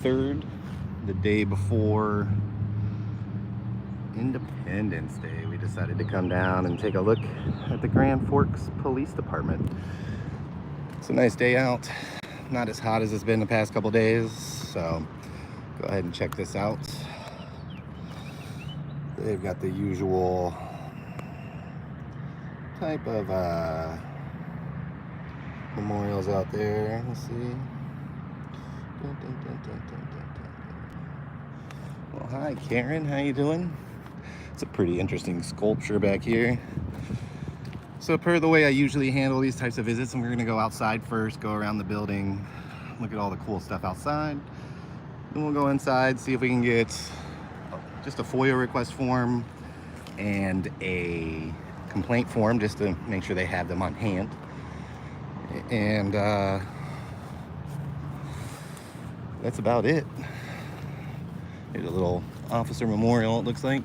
3rd, the day before Independence Day, we decided to come down and take a look at the Grand Forks Police Department. It's a nice day out, not as hot as it's been the past couple days, so go ahead and check this out. They've got the usual type of memorials out there. Let's see. Well, hi Karen, how you doing? It's a pretty interesting sculpture back here. So per the way I usually handle these types of visits, we're gonna go outside first, go around the building, look at all the cool stuff outside. Then we'll go inside, see if we can get just a FOIA request form and a complaint form just to make sure they have them on hand. And that's about it. Here's a little officer memorial, it looks like.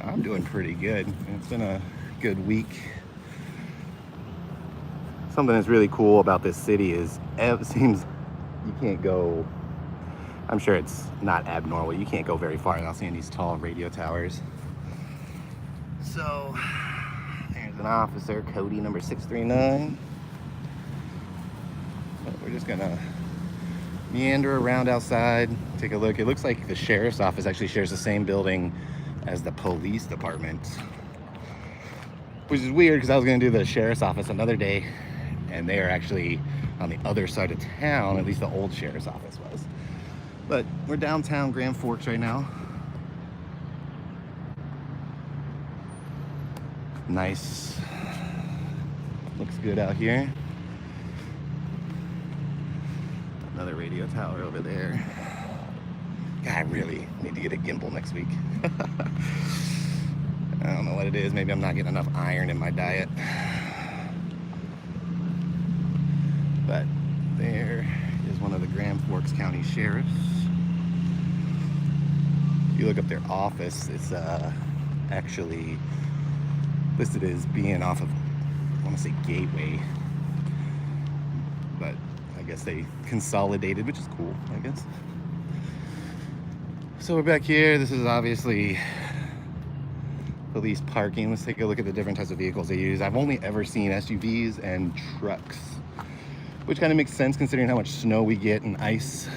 I'm doing pretty good. It's been a good week. Something that's really cool about this city is it seems you can't go, I'm sure it's not abnormal, you can't go very far without seeing these tall radio towers. So there's an officer, Cody number 639. We're just gonna meander around outside, take a look. It looks like the sheriff's office actually shares the same building as the police department, which is weird because I was gonna do the sheriff's office another day and they are actually on the other side of town, at least the old sheriff's office was. But we're downtown Grand Forks right now. Nice, looks good out here. Another radio tower over there. God, I really need to get a gimbal next week. I don't know what it is. Maybe I'm not getting enough iron in my diet. But there is one of the Grand Forks County Sheriffs. If you look up their office, it's actually listed as being off of, I want to say Gateway. But I guess they consolidated, which is cool, I guess. So we're back here. This is obviously police parking. Let's take a look at the different types of vehicles they use. I've only ever seen SUVs and trucks, which kind of makes sense considering how much snow we get and ice.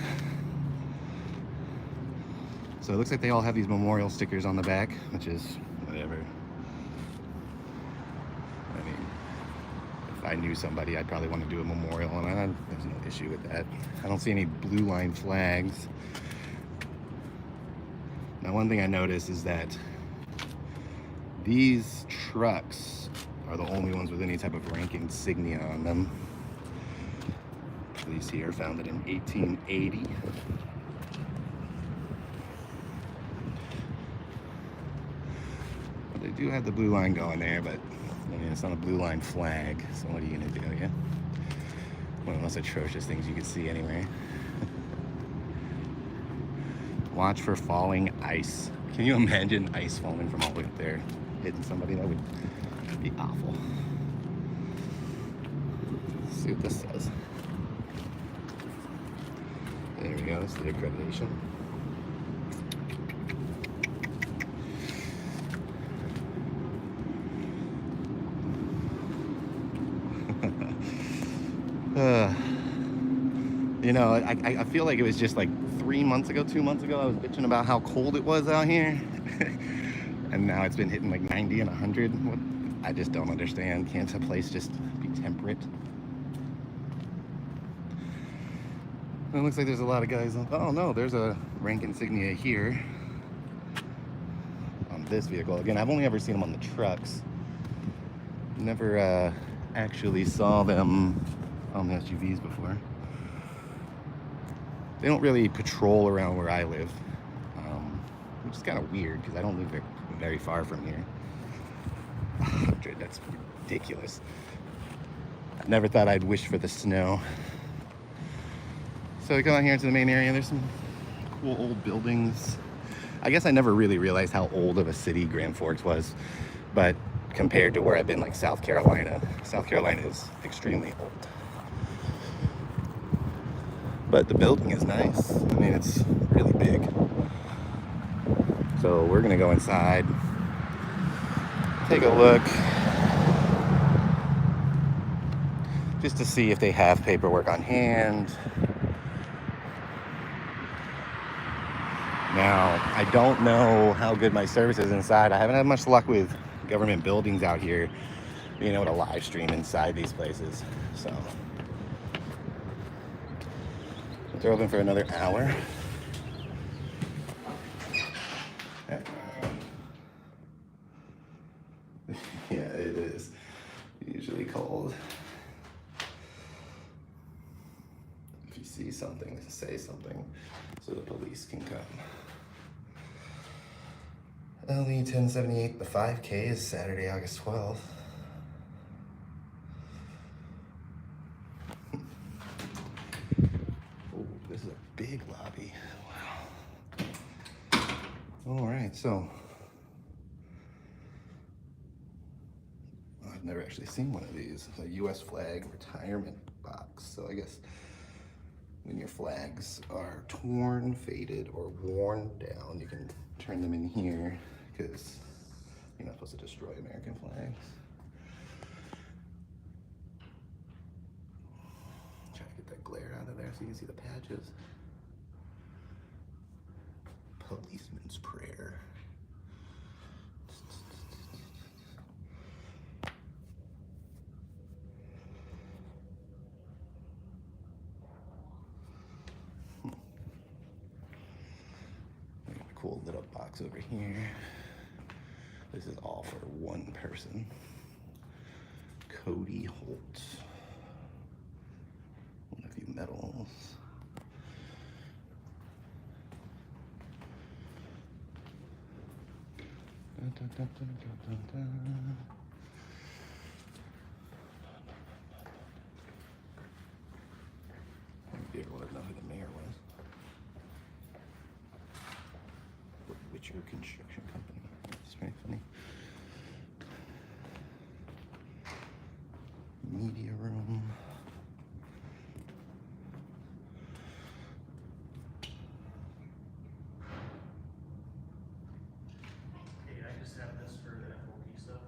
So it looks like they all have these memorial stickers on the back, which is whatever. I mean, if I knew somebody, I'd probably want to do a memorial, and there's no issue with that. I don't see any blue line flags. Now, one thing I noticed is that these trucks are the only ones with any type of rank insignia on them. Police here founded in 1880. They do have the blue line going there, but I mean, it's not a blue line flag, so what are you gonna do, yeah? One of the most atrocious things you could see anyway. Watch for falling ice. Can you imagine ice falling from all the way up there, hitting somebody? That would be awful. Let's see what this says. There we go, that's the accreditation. You know, I feel like it was just like 2 months ago, I was bitching about how cold it was out here. And now it's been hitting like 90 and 100. I just don't understand. Can't a place just be temperate? It looks like there's a lot of guys on, oh no, there's a rank insignia here on this vehicle. Again, I've only ever seen them on the trucks. Never actually saw them on the SUVs before. They don't really patrol around where I live, which is kind of weird because I don't live very far from here. 100, that's ridiculous. I never thought I'd wish for the snow. So we come out here into the main area. There's some cool old buildings. I guess I never really realized how old of a city Grand Forks was, but compared to where I've been, like South Carolina is extremely old. But the building is nice. I mean, it's really big. So we're gonna go inside, take a look, just to see if they have paperwork on hand. Now, I don't know how good my service is inside. I haven't had much luck with government buildings out here being able to live stream inside these places. So they're open for another hour. Yeah, it is usually cold. If you see something, say something so the police can come. LE 1078, the 5K is Saturday, August 12th. Oh, this is a big lobby. Wow. All right, so I've never actually seen one of these. It's a U.S. flag retirement box. So I guess when your flags are torn, faded, or worn down, you can turn them in here because you're not supposed to destroy American flags. Try to get that glare out of there so you can see the patches. Policeman's prayer. Cool little box over here. This is all for one person. Cody Holt. One of you medals. Dun, dun, dun, dun, dun, dun. Maybe everyone would know who the mayor was. Witcher Construction Company. It's very funny. Media room. Hey, I just have this for the FOP stuff.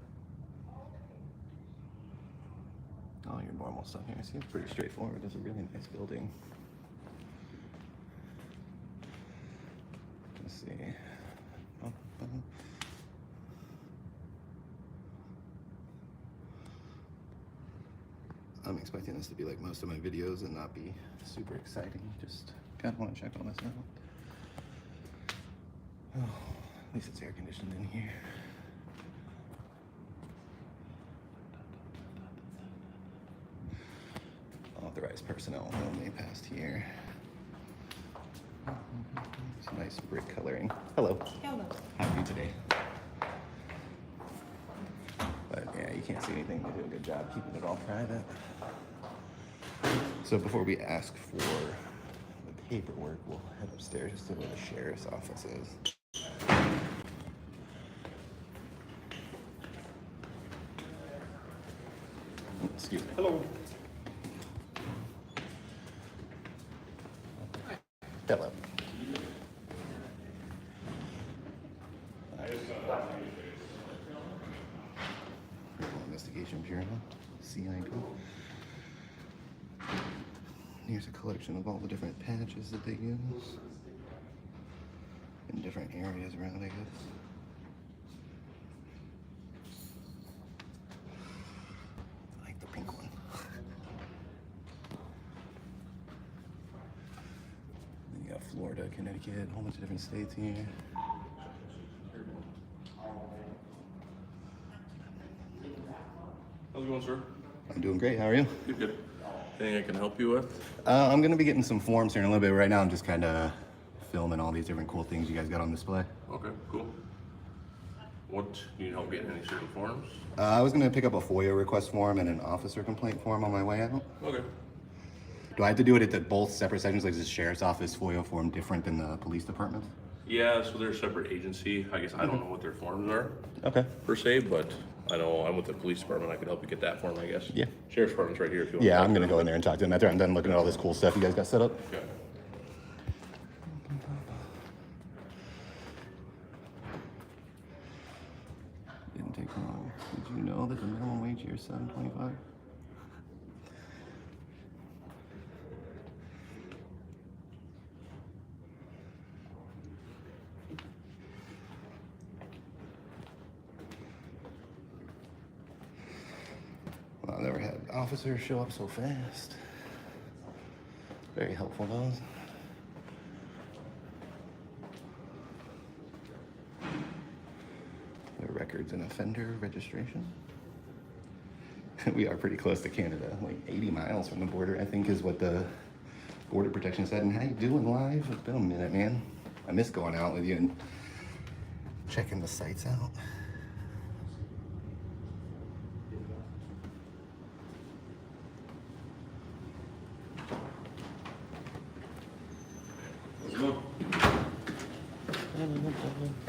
All your normal stuff here. Seems pretty straightforward. It's a really nice building. Let's see. I'm expecting this to be like most of my videos and not be super exciting. Just kind of want to check all this out. Oh, at least it's air conditioned in here. Authorized personnel only past here. It's nice brick coloring. Hello. Hello. How are you today? But yeah, you can't see anything. They do a good job keeping it all private. So before we ask for the paperwork, we'll head upstairs just to where the sheriff's office is. Excuse me. Hello. Hello. Investigation Bureau, CIP. Here's a collection of all the different patches that they use in different areas around, I guess. I like the pink one. Then you got Florida, Connecticut, a whole bunch of different states here. How's it going, sir? I'm doing great. How are you? Good, good. Anything I can help you with? I'm going to be getting some forms here in a little bit. Right now, I'm just kind of filming all these different cool things you guys got on display. Okay, cool. What, do you need help getting any certain forms? I was going to pick up a FOIA request form and an officer complaint form on my way out. Okay. Do I have to do it at both separate sections? Like, is the sheriff's office FOIA form different than the police department? Yeah, so they're a separate agency. I guess I don't know what their forms are Okay. per se, but I know I'm with the police department. I could help you get that form, I guess. Yeah. Sheriff's department's right here if you want. Yeah, to I'm gonna go in there and talk to them after I'm done looking at all this cool stuff you guys got set up. Okay. Didn't take long. Did you know that the minimum wage here is $7.25? Well, I never had officers show up so fast. Very helpful, those. Their records and offender registration. We are pretty close to Canada, like 80 miles from the border, I think is what the Border Protection said. And how you doing live? It's been a minute, man. I miss going out with you and checking the sites out.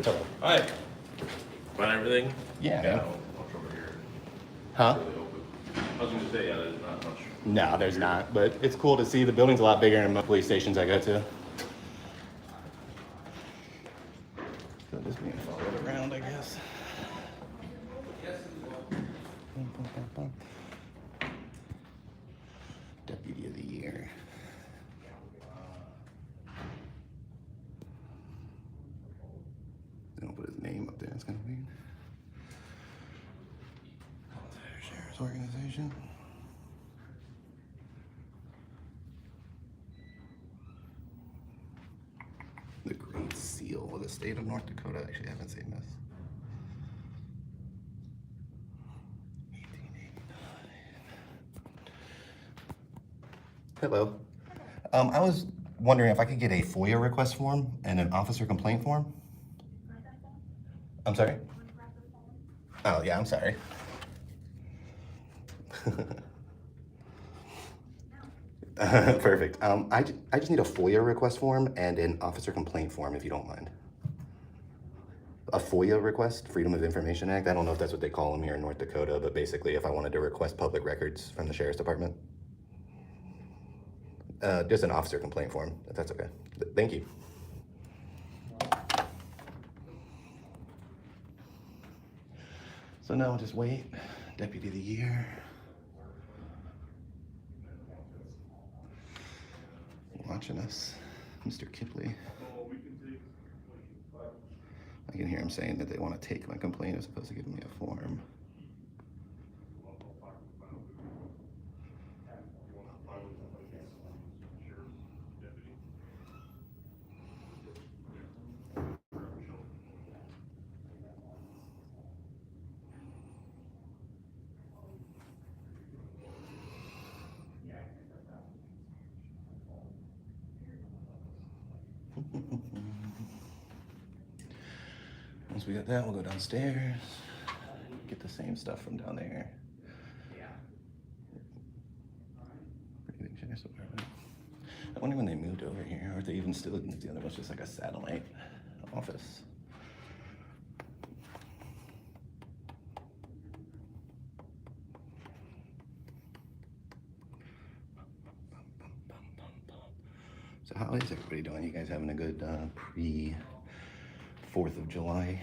Hello. Hi. Find everything? Yeah, Yeah, man. I'll watch over here. Huh? Really open. I was gonna say, yeah, there's not much. No, there's not, but it's cool to see. The building's a lot bigger than most police stations I go to. So just being followed around, I guess. Deputy of the Year. They don't put his name up there, it's kind of weird. Sheriff's Organization. The Great Seal of the state of North Dakota. Actually, I haven't seen this. 1889. Hello. I was wondering if I could get a FOIA request form and an officer complaint form. I'm sorry? Oh, yeah, I'm sorry. Perfect. I just need a FOIA request form and an officer complaint form, if you don't mind. A FOIA request, Freedom of Information Act. I don't know if that's what they call them here in North Dakota, but basically if I wanted to request public records from the Sheriff's Department. Just an officer complaint form, if that's okay. Thank you. So now I'll just wait. Deputy of the Year. Watching us, Mr. Kipley. I can hear him saying that they want to take my complaint as opposed to giving me a form. Once we got that, we'll go downstairs, get the same stuff from down there. Pretty big Sheriff's Department. I wonder when they moved over here, or if they even still, the other one's just like a satellite office. So how is everybody doing? You guys having a good pre-4th of July?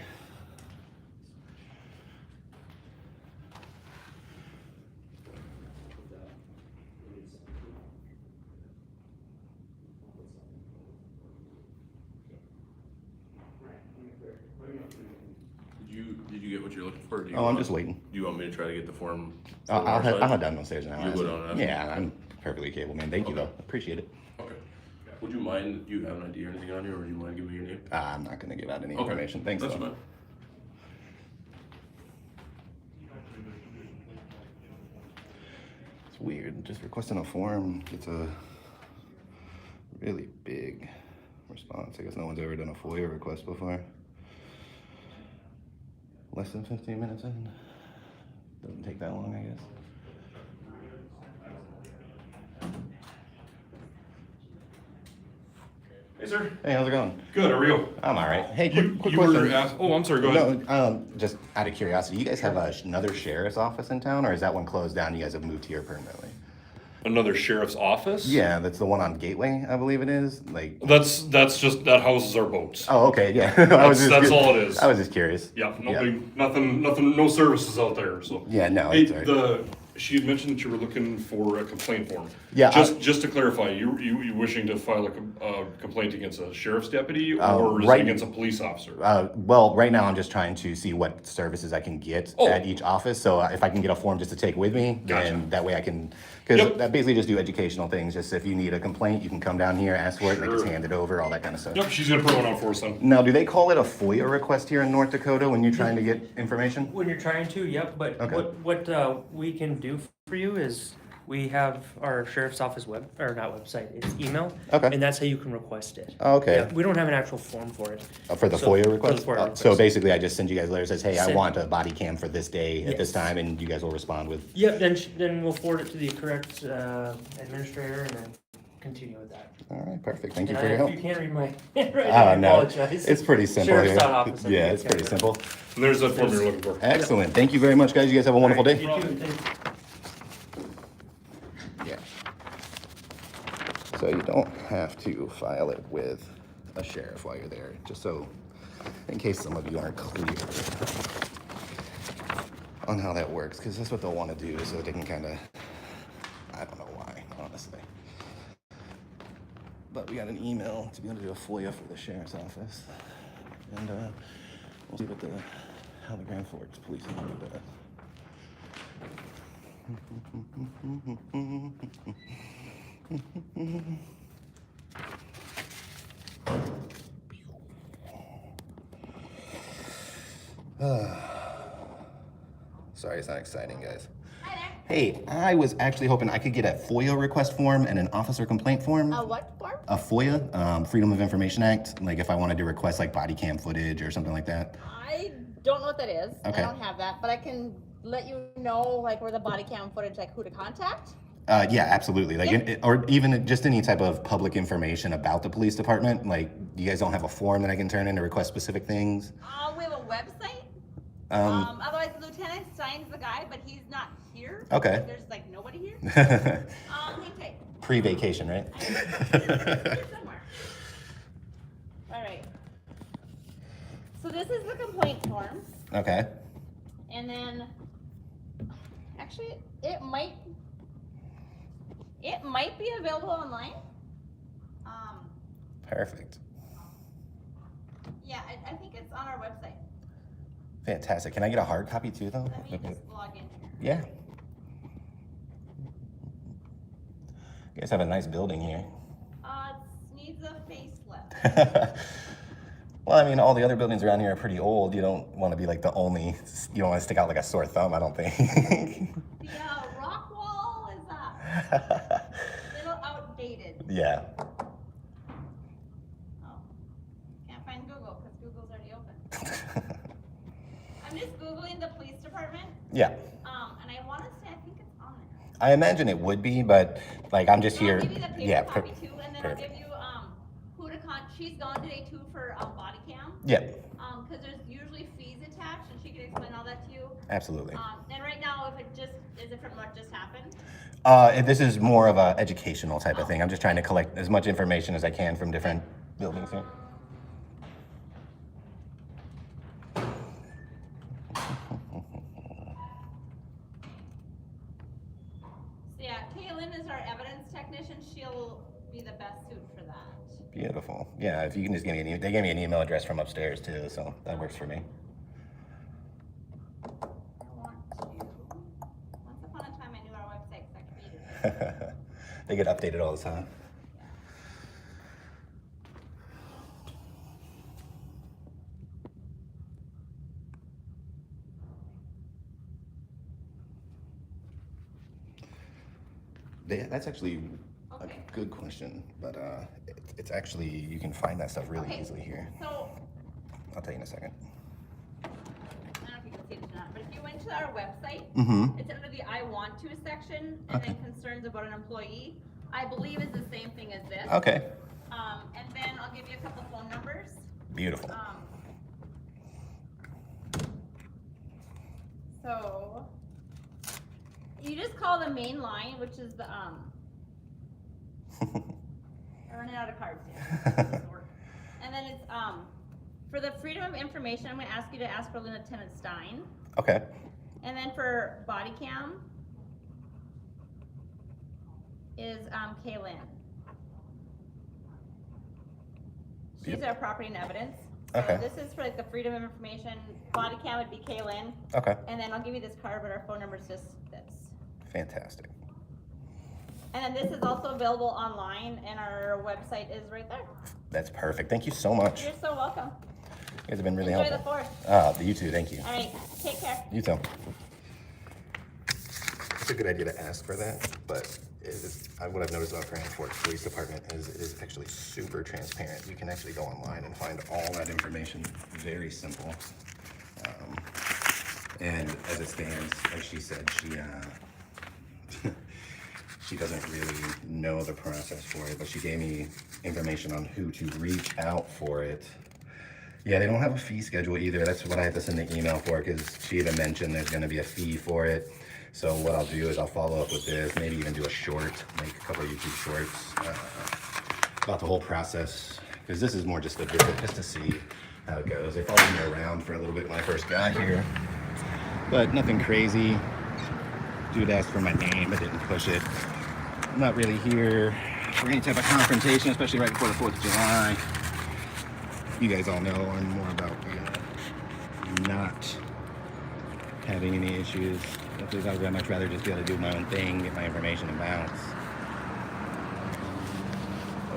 Did you get what you're looking for? Do you Oh, I'm want- just waiting. Do you want me to try to get the form? I'll head downstairs now. You go down after? Yeah, I'm perfectly capable, man. Thank you, though. Appreciate it. Okay. Would you mind, do you have an ID or anything on you, or would you mind giving me your name? I'm not going to give out any Okay. information. Thanks, That's though. fine. It's weird. Just requesting a form gets a really big response. I guess no one's ever done a FOIA request before. Less than 15 minutes in. Doesn't take that long, I guess. Hey, sir. Hey, how's it going? Good, how are you? I'm all right. Hey, quick You question. were asked, oh, I'm sorry, go ahead. No, just out of curiosity, you guys have another sheriff's office in town, or is that one closed down? You guys have moved here permanently? Another sheriff's office? Yeah, that's the one on Gateway, I believe it is. Like, That's just, that houses our boats. oh, okay, yeah. That's all it is. I was just curious. Yeah, nothing, no services out there, so. Yeah, no, Hey, it's all right. she had mentioned that you were looking for a complaint form. Yeah, Just to clarify, you wishing to file a complaint against a sheriff's deputy or is it right- against a police officer? Well, right now I'm just trying to see what services I can get Oh. at each office. So if I can get a form just to take with me, Gotcha. then that way I can, because Yep. I basically just do educational things. Just if you need a complaint, you can come down here, ask for it, and they just Sure. hand it over, all that kind of stuff. Yep, she's gonna put one out for us then. Now, do they call it a FOIA request here in North Dakota when you're trying to get information? When you're trying to, yep, but Okay. what we can do for you is we have our sheriff's office not website, it's email. Okay. And that's how you can request it. Oh, okay. Yeah, we don't have an actual form for it. For the So- FOIA for the request? FOIA So request. basically, I just send you guys a letter that says, hey, I Send- want a body cam for this day at this Yes. time, and you guys will respond with, Yep, then we'll forward it to the correct administrator and then continue with that. all right, perfect. Thank you And for your help. If you can't read my handwriting, I No, apologize. it's pretty simple Sheriff's here. office, I Yeah, think it's pretty it's simple. And there's that form you're looking for. Excellent. Thank you very much, guys. You guys have a wonderful All right, day. you too, thanks. Yeah. So you don't have to file it with a sheriff while you're there, just so, in case some of you aren't clear on how that works, because that's what they'll want to do, so they can kind of, I don't know why, honestly. But we got an email to be able to do a FOIA for the sheriff's office, and we'll see how the Grand Forks Police Department does. Sorry, it's not exciting, guys. Hey, I was actually hoping I could get a FOIA request form and an officer complaint form. A what form? A FOIA, Freedom of Information Act, like if I wanted to request like body cam footage or something like that. I don't know what that is. Okay. I don't have that, but I can let you know like where the body cam footage, like who to contact. Yeah, absolutely. Like, Yeah. or even just any type of public information about the police department. Like, you guys don't have a form that I can turn in to request specific things. We have a website. Otherwise, Lieutenant Stein's the guy, but he's not here. Okay. There's like nobody here. Hang tight. Pre-vacation, right? Here somewhere. All right. So this is the complaint form, Okay. and then actually it might be available online. Perfect. Yeah, I think it's on our website. Fantastic. Can I get a hard copy too, though? Let me just log in here. Yeah. You guys have a nice building here. It needs a facelift. Well, I mean, all the other buildings around here are pretty old. You don't want to be like the only, you don't want to stick out like a sore thumb, I don't think. The rock wall is a little outdated. Yeah. Oh, can't find Google because Google's already open. I'm just Googling the police department, Yeah. and I want to say I think it's on there. I imagine it would be, but like I'm just here. I'll give you the paper Yeah. copy too, and then perfect. I'll give you who to she's gone today too for body cam. Yeah. Because there's usually fees attached, and she can explain all that to you. Absolutely. And right now, if it just is it from what just happened? This is more of a educational type of thing. I'm just trying to collect as much information as I can from different buildings here. So yeah, Kaylin is our evidence technician. She'll be the best suit for that. Beautiful. Yeah, if you can just give me they gave me an email address from upstairs too, so that works for me. I want to. Once upon a time, I knew our website because I created it. They get updated all the time. That's actually Okay. a good question, but it's actually, you can find that stuff really Okay. easily here. So I'll tell you in a second. I don't know if you can see this or not, but if you went to our website, Mm-hmm. it's under the I want to section, and then concerns about an employee. I believe is the same thing as this. Okay. And then I'll give you a couple phone numbers. Beautiful. So you just call the main line, which is the I'm running out of cards here. And then it's for the freedom of information, I'm gonna ask you to ask for Lieutenant Stein. Okay. And then for body cam is Kaylin. She's our property and evidence. So Okay. this is for like the freedom of information. Body cam would be Kaylin. Okay. And then I'll give you this card, but our phone number is just this. Fantastic. And then this is also available online, and our website is right there. That's perfect. Thank you so much. You're so welcome. You guys have been really Enjoy helpful. the 4th. You too. Thank you. All right, take care. You too. It's a good idea to ask for that, but what I've noticed about Grand Forks Police Department is it is actually super transparent. You can actually go online and find all that information. Very simple. And as it stands, like she said, she doesn't really know the process for it, but she gave me information on who to reach out for it. Yeah, they don't have a fee schedule either. That's what I have to send the email for, because she even mentioned there's gonna be a fee for it. So what I'll do is I'll follow up with this, maybe even do a short, make a couple of YouTube shorts about the whole process, because this is more just a visit, just to see how it goes. They followed me around for a little bit when I first got here, but nothing crazy. Dude asked for my name, but didn't push it. I'm not really here for any type of confrontation, especially right before the 4th of July. You guys all know I'm more about not having any issues. I'd much rather just be able to do my own thing, get my information, and bounce.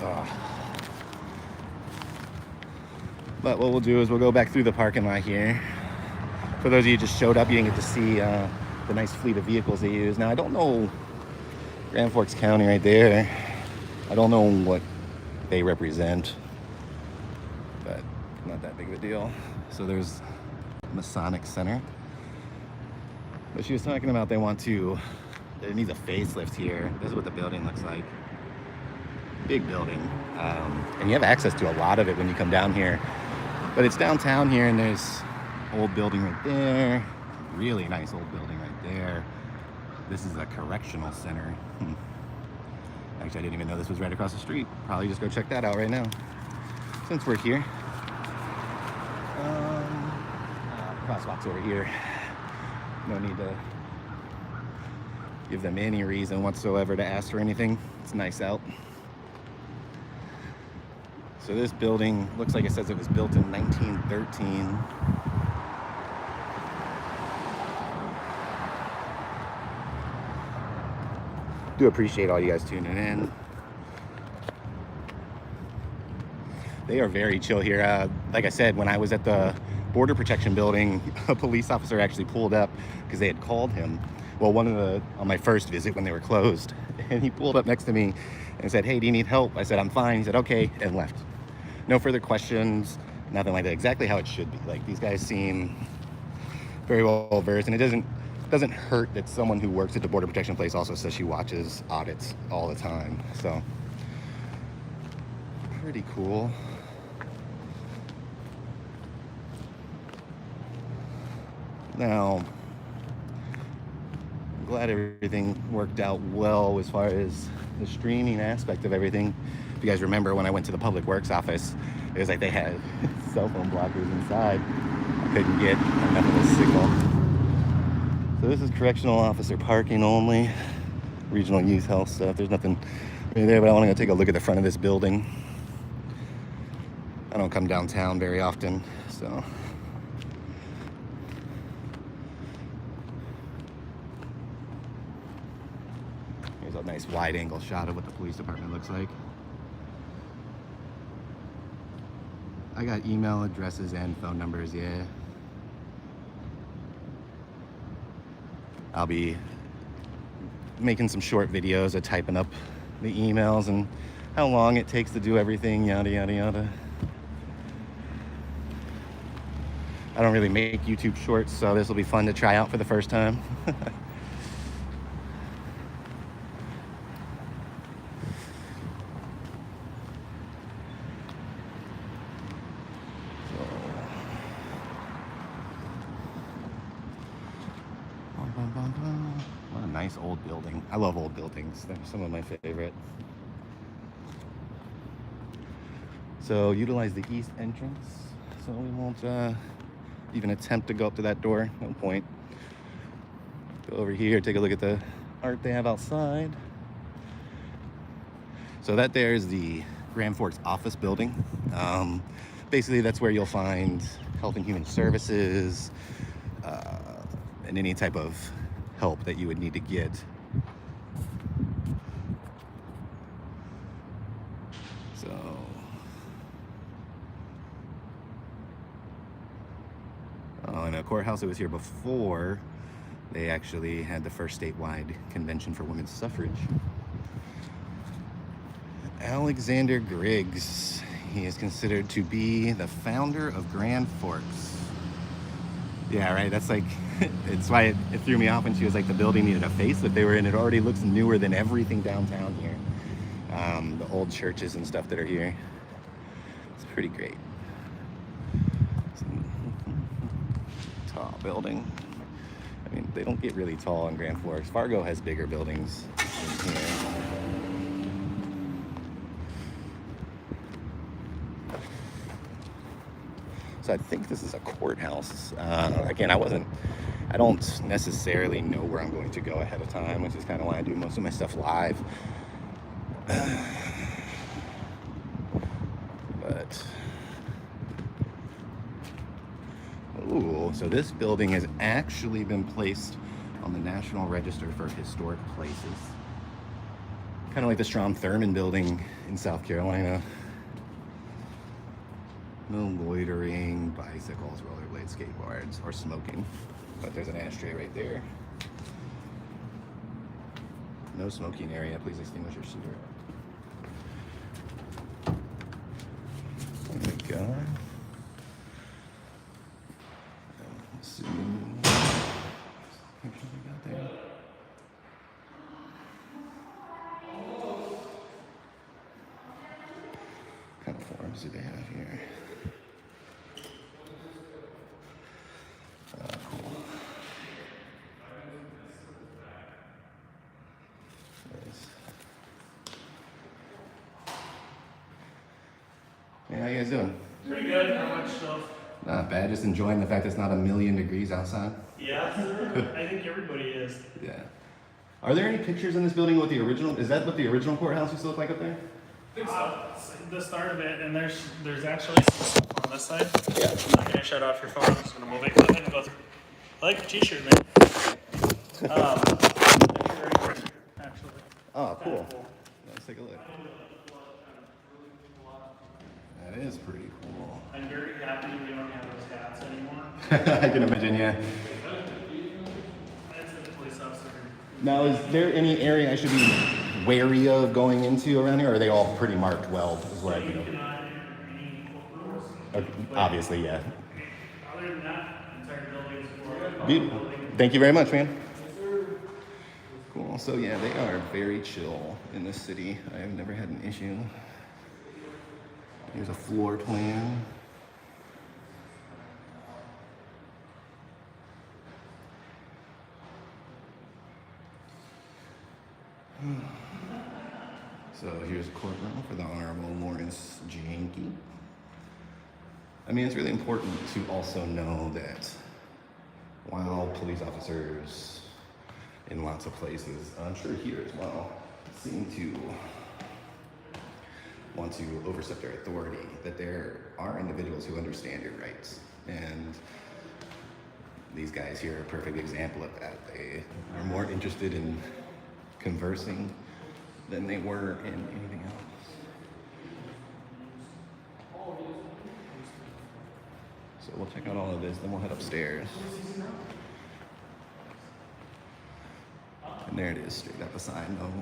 Ugh. But what we'll do is we'll go back through the parking lot here. For those of you who just showed up, you didn't get to see the nice fleet of vehicles they use. Now, I don't know Grand Forks County right there. I don't know what they represent, but not that big of a deal. So there's Masonic Center. But she was talking about it needs a facelift here. This is what the building looks like. Big building. And you have access to a lot of it when you come down here. But it's downtown here, and there's old building right there. Really nice old building right there. This is a correctional center. Actually, I didn't even know this was right across the street. Probably just go check that out right now, since we're here. Crosswalk's over here. No need to give them any reason whatsoever to ask for anything. It's nice out. So this building looks like it says it was built in 1913. Do appreciate all you guys tuning in. They are very chill here. Like I said, when I was at the Border Protection building, a police officer actually pulled up because they had called him. Well, on my first visit when they were closed, and he pulled up next to me and said, "Hey, do you need help?" I said, "I'm fine." He said, "Okay," and left. No further questions, nothing like that. Exactly how it should be. Like, these guys seem very well versed, and it doesn't hurt that someone who works at the Border Protection place also says she watches audits all the time. So, pretty cool. Now, I'm glad everything worked out well as far as the streaming aspect of everything. If you guys remember, when I went to the Public Works office, it was like they had cell phone blockers inside. I couldn't get enough of a signal. So this is correctional officer parking only. Regional youth health stuff. There's nothing really there, but I want to go take a look at the front of this building. I don't come downtown very often, so. Here's a nice wide angle shot of what the police department looks like. I got email addresses and phone numbers, yeah. I'll be making some short videos of typing up the emails and how long it takes to do everything, yada, yada, yada. I don't really make YouTube shorts, so this will be fun to try out for the first time. nice old building. I love old buildings. They're some of my favorite. So utilize the east entrance. So we won't even attempt to go up to that door. No point. Go over here, take a look at the art they have outside. So that there is the Grand Forks office building. Basically, that's where you'll find Health and Human Services and any type of help that you would need to get. So, and a Courthouse that was here before, they actually had the first statewide convention for women's suffrage. Alexander Griggs, he is considered to be the founder of Grand Forks. Yeah, right, that's like, it's why it threw me off when she was like, the building needed a facelift they were in. It already looks newer than everything downtown here. The old churches and stuff that are here. It's pretty great. Tall building. I mean, they don't get really tall in Grand Forks. Fargo has bigger buildings than here. So I think this is a courthouse. Again, I don't necessarily know where I'm going to go ahead of time, which is kind of why I do most of my stuff live. But, ooh, so this building has actually been placed on the National Register for Historic Places. Kind of like the Strom Thurmond building in South Carolina. No loitering, bicycles, rollerblades, skateboards, or smoking. But there's an ashtray right there. No smoking area. Please extinguish your cigarette. There we go. Let's see. Picture we got there. What kind of forms do they have here? Cool. Nice. Hey, how you guys doing? Pretty good. How much stuff? Not bad. Just enjoying the fact it's not 1,000,000 degrees outside. Yeah, I think everybody is. Yeah. Are there any pictures in this building with the original? Is that what the original courthouse used to look like up there? The start of it, and there's actually some stuff on this side. Yeah. I'm not gonna shut off your phone. I'm just gonna move it. Go ahead and go through. I like your t-shirt, man. Actually. Oh, cool. Let's take a look. That is pretty cool. I'm very happy we don't have those hats anymore. I can imagine, yeah. That's the police officer. Now, is there any area I should be wary of going into around here, or are they all pretty marked well, is what I You feel? cannot enter any courtrooms. Obviously, yeah. Other than that, entire building is for Beautiful. Thank you very much, man. Cool. So, yeah, they are very chill in this city. I have never had an issue. Here's a floor plan. So here's a courtroom for the Honorable Lawrence Janke. I mean, it's really important to also know that while police officers in lots of places, I'm sure here as well, seem to want to overstep their authority, that there are individuals who understand your rights. And these guys here are a perfect example of that. They are more interested in conversing than they were in anything else. So we'll check out all of this, then we'll head upstairs. And there it is, straight up a sign, though,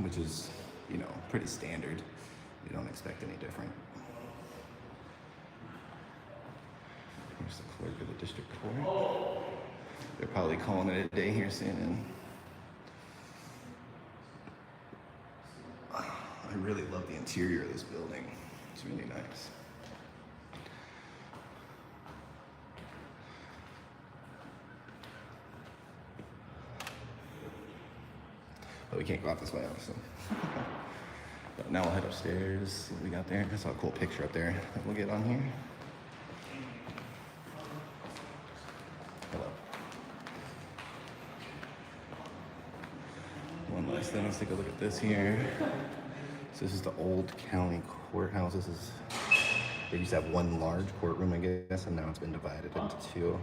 which is, you know, pretty standard. You don't expect any different. Here's the clerk of the district court. They're probably calling it a day here soon. And I really love the interior of this building. It's really nice. But we can't go out this way, obviously. But now we'll head upstairs, see what we got there. I saw a cool picture up there that we'll get on here. Hello. One last thing, let's take a look at this here. So this is the old county courthouse. This is, they used to have one large courtroom, I guess, and now it's been divided into two.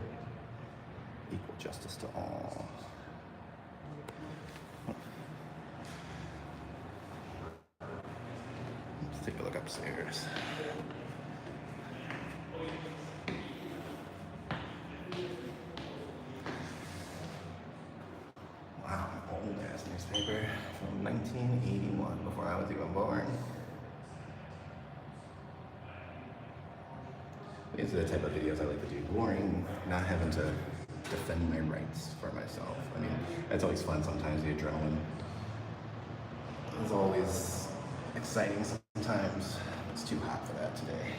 Equal justice to all. Let's take a look upstairs. Wow, old ass newspaper from 1981, before I was even born. These are the type of videos I like to do. Boring, not having to defend my rights for myself. I mean, that's always fun sometimes, the adrenaline. It's always exciting sometimes. It's too hot for that today.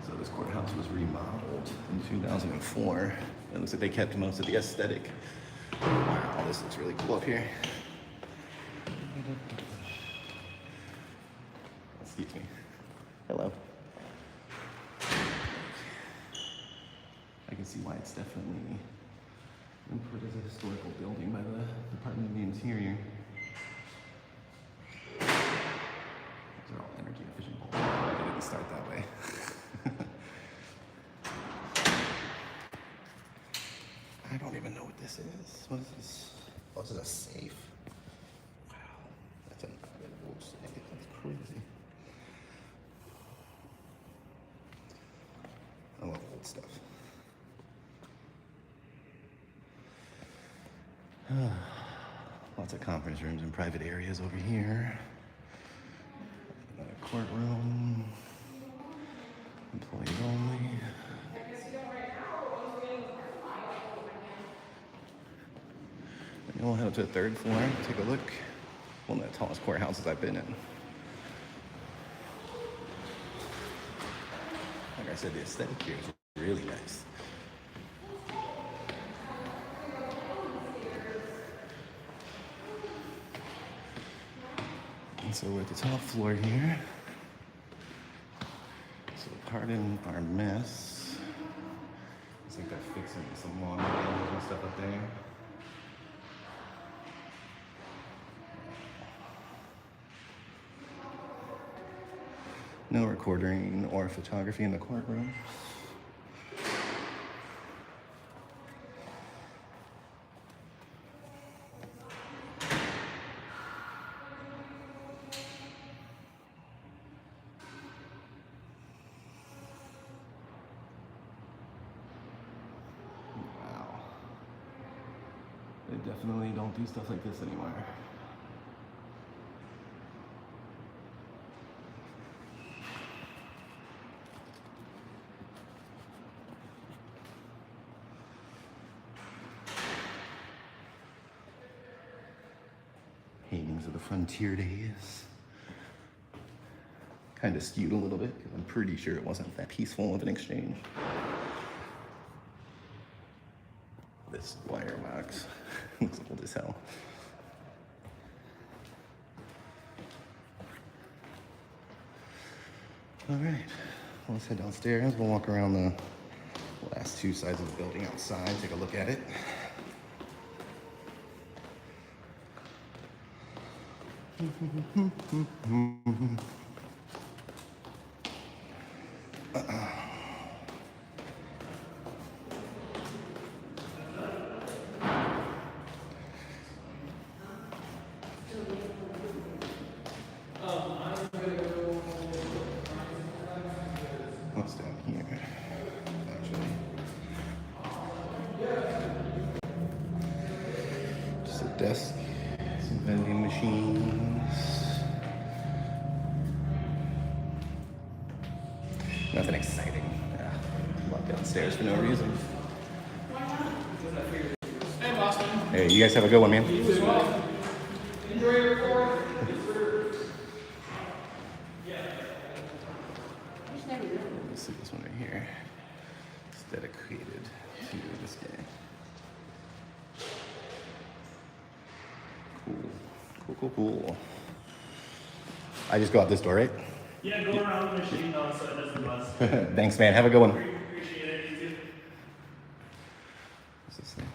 So this courthouse was remodeled in 2004. It looks like they kept most of the aesthetic. Wow, this looks really cool up here. Excuse me. Hello. I can see why it's definitely been put as a historical building by the Department of the Interior. These are all energy efficient bulbs. They didn't start that way. I don't even know what this is. What is this? Oh, this is a safe. Wow. That's an old safe. That's crazy. I love old stuff. Lots of conference rooms and private areas over here. Another courtroom. Employee only. And we'll head up to the 3rd floor, take a look. One of the tallest courthouses I've been in. Like I said, the aesthetic here is really nice. And so we're at the top floor here. So pardon our mess. Looks like they're fixing some lawn mowers and stuff up there. No recording or photography in the courtroom. Wow. They definitely don't do stuff like this anymore. Paintings of the frontier days. Kind of skewed a little bit because I'm pretty sure it wasn't that peaceful of an exchange. This wire box looks old as hell. All right, well, let's head downstairs. We'll walk around the last two sides of the building outside, take a look at it. What's down here? Actually, just a desk, some vending machines. Nothing exciting. Yeah, walk downstairs for no reason. Hey, you guys have a good one, man. Enjoy your report. Let's see this one right here. It's dedicated to this guy. Cool. I just go out this door, right? Yeah, go around the machine though, so it doesn't bust. Thanks, man. Have a good one. Appreciate it, you too. What's this thing?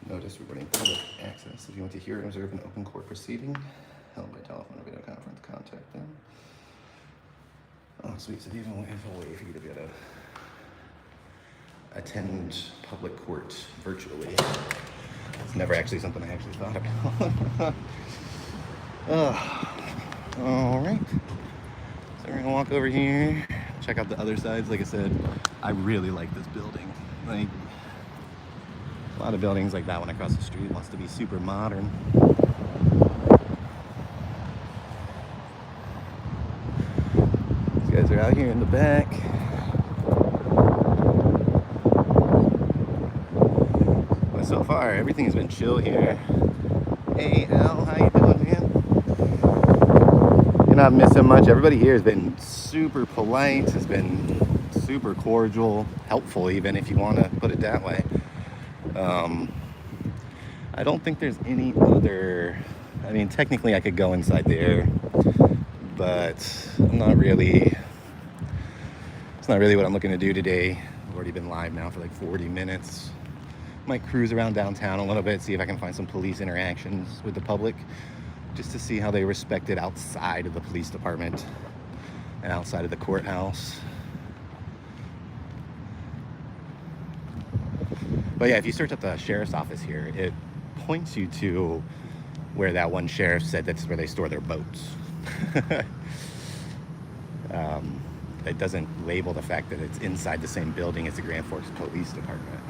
Notice regarding public access. If you want to hear and observe an open court proceeding, held by telephone or video conference, contact them. Oh, sweet. So even if a way for you to be able to attend public court virtually. It's never actually something I actually thought about. All right. So we're gonna walk over here, check out the other sides. Like I said, I really like this building. Like a lot of buildings like that one across the street wants to be super modern. These guys are out here in the back. But so far, everything has been chill here. Hey, Al, how you doing, man? You're not missing much. Everybody here has been super polite, has been super cordial, helpful even, if you want to put it that way. I don't think there's any other, I mean, technically I could go inside there, but I'm not really, it's not really what I'm looking to do today. I've already been live now for like 40 minutes. Might cruise around downtown a little bit, see if I can find some police interactions with the public, just to see how they respect it outside of the police department and outside of the courthouse. But yeah, if you search up the sheriff's office here, it points you to where that one sheriff said that's where they store their boats. It doesn't label the fact that it's inside the same building as the Grand Forks Police Department.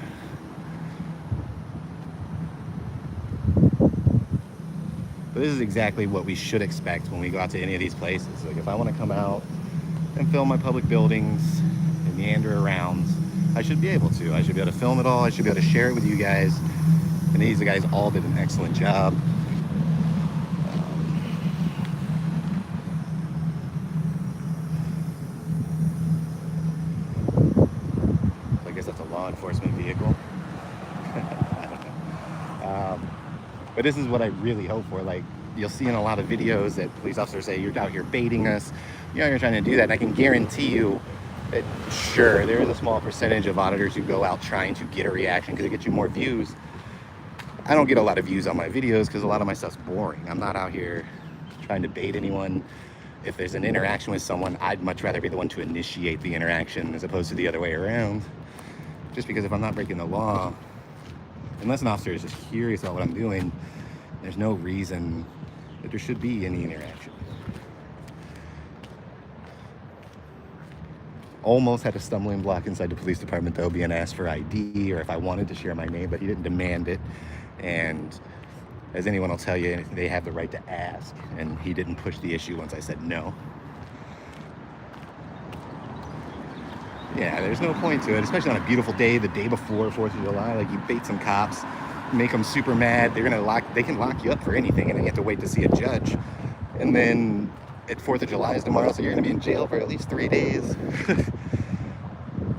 But this is exactly what we should expect when we go out to any of these places. Like if I want to come out and film my public buildings and meander around, I should be able to. I should be able to film it all. I should be able to share it with you guys. And these guys all did an excellent job. I guess that's a law enforcement vehicle. I don't know. But this is what I really hope for. Like, you'll see in a lot of videos that police officers say, you're out here baiting us. You're trying to do that. And I can guarantee you that, sure, there is a small percentage of auditors who go out trying to get a reaction because it gets you more views. I don't get a lot of views on my videos because a lot of my stuff's boring. I'm not out here trying to bait anyone. If there's an interaction with someone, I'd much rather be the one to initiate the interaction as opposed to the other way around. Just because if I'm not breaking the law, unless an officer is just curious about what I'm doing, there's no reason that there should be any interaction. Almost had a stumbling block inside the police department though, being asked for ID or if I wanted to share my name, but he didn't demand it. And as anyone will tell you, they have the right to ask, and he didn't push the issue once I said no. Yeah, there's no point to it, especially on a beautiful day, the day before 4th of July. Like, you bait some cops, make them super mad. They can lock you up for anything, and then you have to wait to see a judge. And then at 4th of July is tomorrow, so you're gonna be in jail for at least 3 days.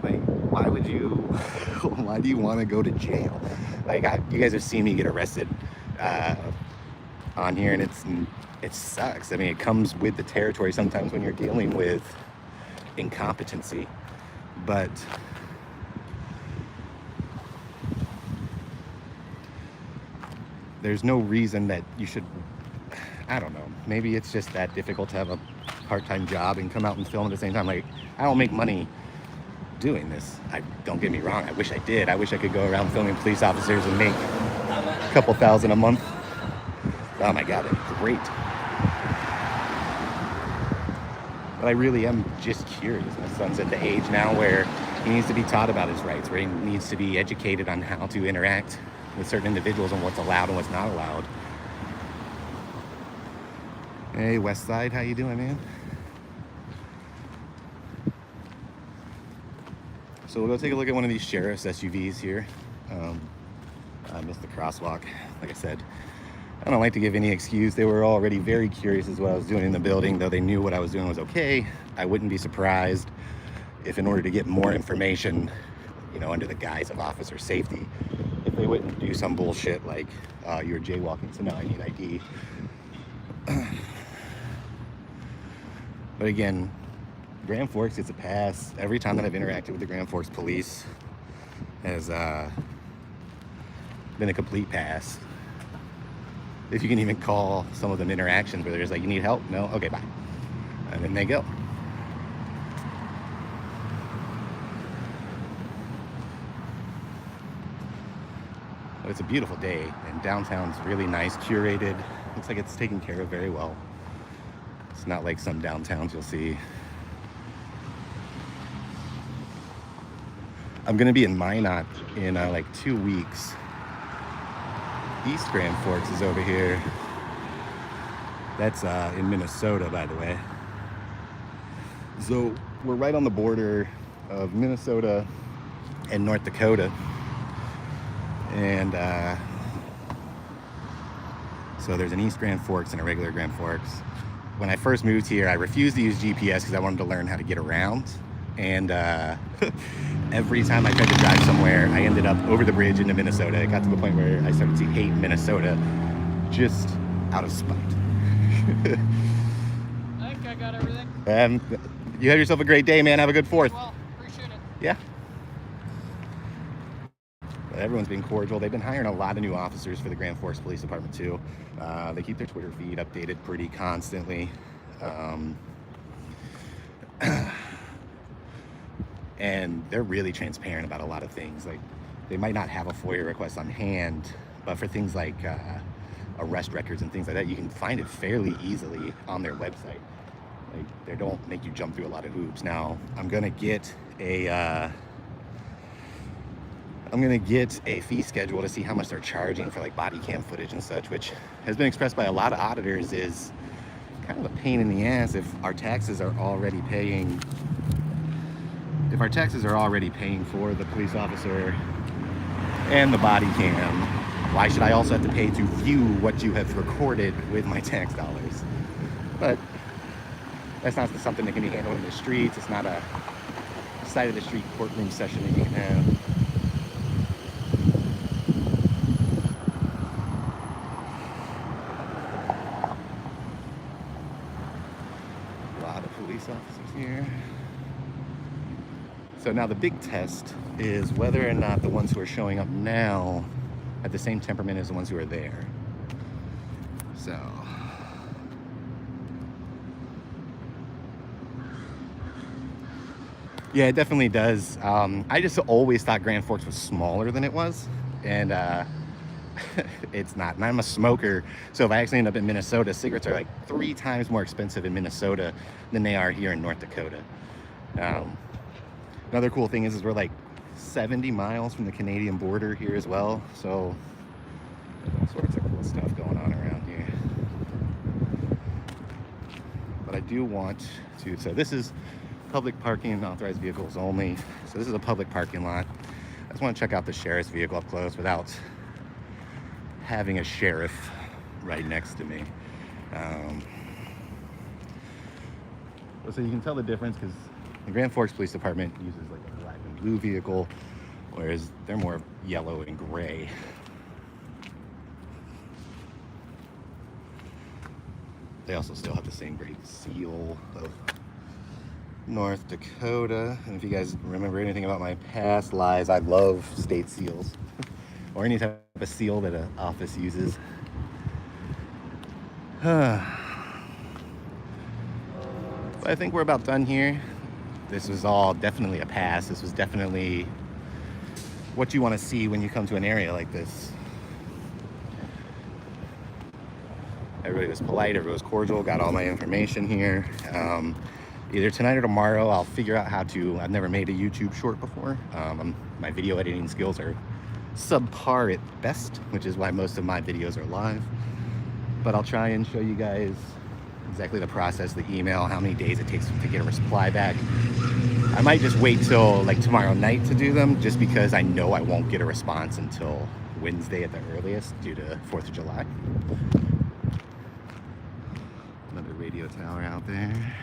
Like, why do you want to go to jail? Like, you guys have seen me get arrested on here, and it sucks. I mean, it comes with the territory sometimes when you're dealing with incompetency. But there's no reason that you should, I don't know, maybe it's just that difficult to have a part-time job and come out and film at the same time. Like, I don't make money doing this. Don't get me wrong, I wish I did. I wish I could go around filming police officers and make a couple thousand a month. Oh my God, that'd be great. But I really am just curious. My son's at the age now where he needs to be taught about his rights, where he needs to be educated on how to interact with certain individuals and what's allowed and what's not allowed. Hey, West Side, how you doing, man? So we'll go take a look at one of these sheriff's SUVs here. I missed the crosswalk, like I said. I don't like to give any excuse. They were already very curious as to what I was doing in the building, though they knew what I was doing was okay. I wouldn't be surprised if in order to get more information, you know, under the guise of officer safety, if they wouldn't do some bullshit like, you're jaywalking, so now I need ID. But again, Grand Forks gets a pass. Every time that I've interacted with the Grand Forks police has been a complete pass. If you can even call some of them interactions where they're just like, you need help? No? Okay, bye. And then they go. But it's a beautiful day, and downtown's really nice, curated. Looks like it's taken care of very well. It's not like some downtowns you'll see. I'm gonna be in Minot in like 2 weeks. East Grand Forks is over here. That's in Minnesota, by the way. So we're right on the border of Minnesota and North Dakota. And so there's an East Grand Forks and a regular Grand Forks. When I first moved here, I refused to use GPS because I wanted to learn how to get around. And every time I tried to drive somewhere, I ended up over the bridge into Minnesota. It got to the point where I started to hate Minnesota just out of spite. I think I got everything. You have yourself a great day, man. Have a good 4th. Well, appreciate it. Yeah. But everyone's been cordial. They've been hiring a lot of new officers for the Grand Forks Police Department too. They keep their Twitter feed updated pretty constantly. And they're really transparent about a lot of things. Like, they might not have a FOIA request on hand, but for things like arrest records and things like that, you can find it fairly easily on their website. Like, they don't make you jump through a lot of hoops. Now, I'm gonna get a fee schedule to see how much they're charging for like body cam footage and such, which has been expressed by a lot of auditors is kind of a pain in the ass if our taxes are already paying. If our taxes are already paying for the police officer and the body cam, why should I also have to pay to view what you have recorded with my tax dollars? But that's not something that can be handled in the streets. It's not a side of the street courtroom session that you can have. A lot of police officers here. So now the big test is whether or not the ones who are showing up now have the same temperament as the ones who are there. So yeah, it definitely does. I just always thought Grand Forks was smaller than it was, and it's not. And I'm a smoker, so if I actually end up in Minnesota, cigarettes are like 3 times more expensive in Minnesota than they are here in North Dakota. Another cool thing is we're like 70 miles from the Canadian border here as well, so there's all sorts of cool stuff going on around here. But I do want to, so this is public parking and authorized vehicles only. So this is a public parking lot. I just want to check out the sheriff's vehicle up close without having a sheriff right next to me. So you can tell the difference because the Grand Forks Police Department uses like a black and blue vehicle, whereas they're more yellow and gray. They also still have the same great seal of North Dakota. And if you guys remember anything about my past lives, I love state seals or any type of seal that an office uses. But I think we're about done here. This was all definitely a pass. This was definitely what you want to see when you come to an area like this. Everybody was polite, everybody was cordial, got all my information here. Either tonight or tomorrow, I'll figure out how to, I've never made a YouTube short before. My video editing skills are subpar at best, which is why most of my videos are live. But I'll try and show you guys exactly the process, the email, how many days it takes to get a reply back. I might just wait till like tomorrow night to do them, just because I know I won't get a response until Wednesday at the earliest due to 4th of July. Another radio tower out there.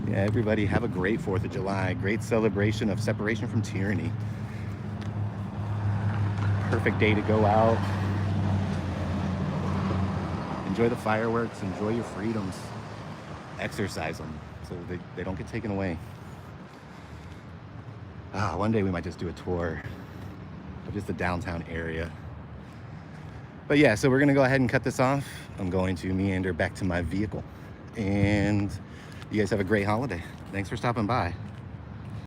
Yeah, everybody have a great 4th of July. Great celebration of separation from tyranny. Perfect day to go out. Enjoy the fireworks, enjoy your freedoms. Exercise them so they don't get taken away. One day we might just do a tour of just the downtown area. But yeah, so we're gonna go ahead and cut this off. I'm going to meander back to my vehicle. And you guys have a great holiday. Thanks for stopping by.